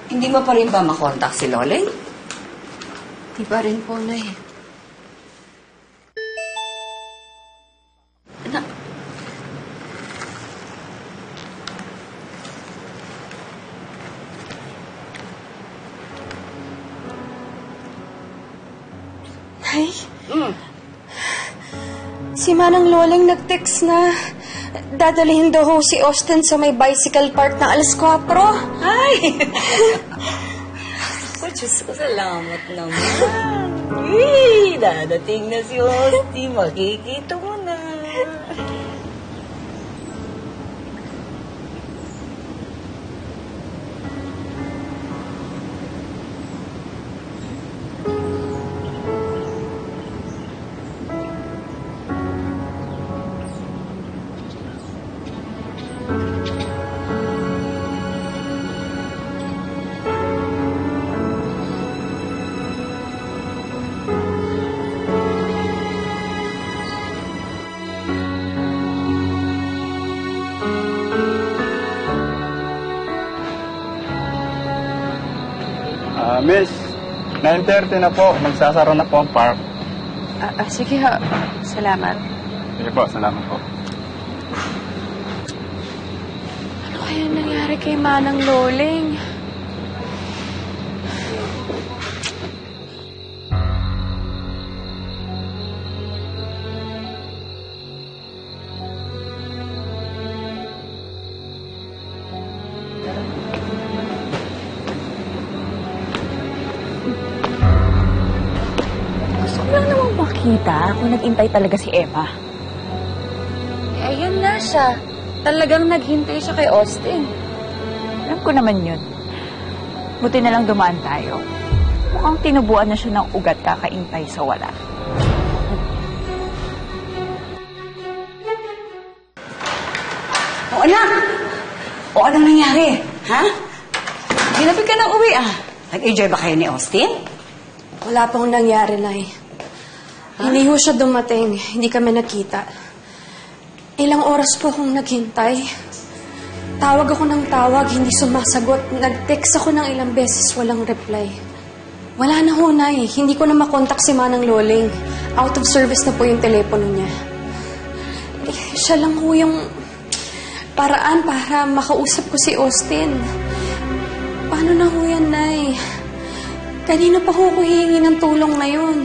Hindi mo pa rin ba makontak si Loleng? Di pa rin po, Nay. Anak. Nay? Si Manang Loleng nag-text na dadalhin daw ho si Austin sa may bicycle park na alas 4. Ay! Oh, Diyos ko, salamat naman. Dadating na si Austin. Makikita mo na. Miss, 9:30 na po. Magsasara na po ang park. Sige ha. Salamat. Sige po, salamat po. Ano kaya nangyari kay Manang Loleng? Kita kung nag-intay talaga si Emma. Ayun na siya. Talagang naghintay siya kay Austin. Alam ko naman yun. Buti na lang dumaan tayo. Mukhang tinubuan na siya ng ugat kakaintay sa wala. O anak! O anong nangyari? Ha? Ginapit ka ng uwi Nag-enjoy ba kayo ni Austin? Wala pong nangyari, Nay. Hindi ho siya dumating. Hindi kami nakita. Ilang oras po akong naghintay. Tawag ako ng tawag, hindi sumasagot. Nag-text ako ng ilang beses, walang reply. Wala na ho, Nay. Hindi ko na makontak si Manang Loleng. Out of service na po yung telepono niya. Siya lang ho yung paraan para makausap ko si Austin. Paano na ho yan, Nay? Kanina pa ho ko hihingi ng tulong na yun.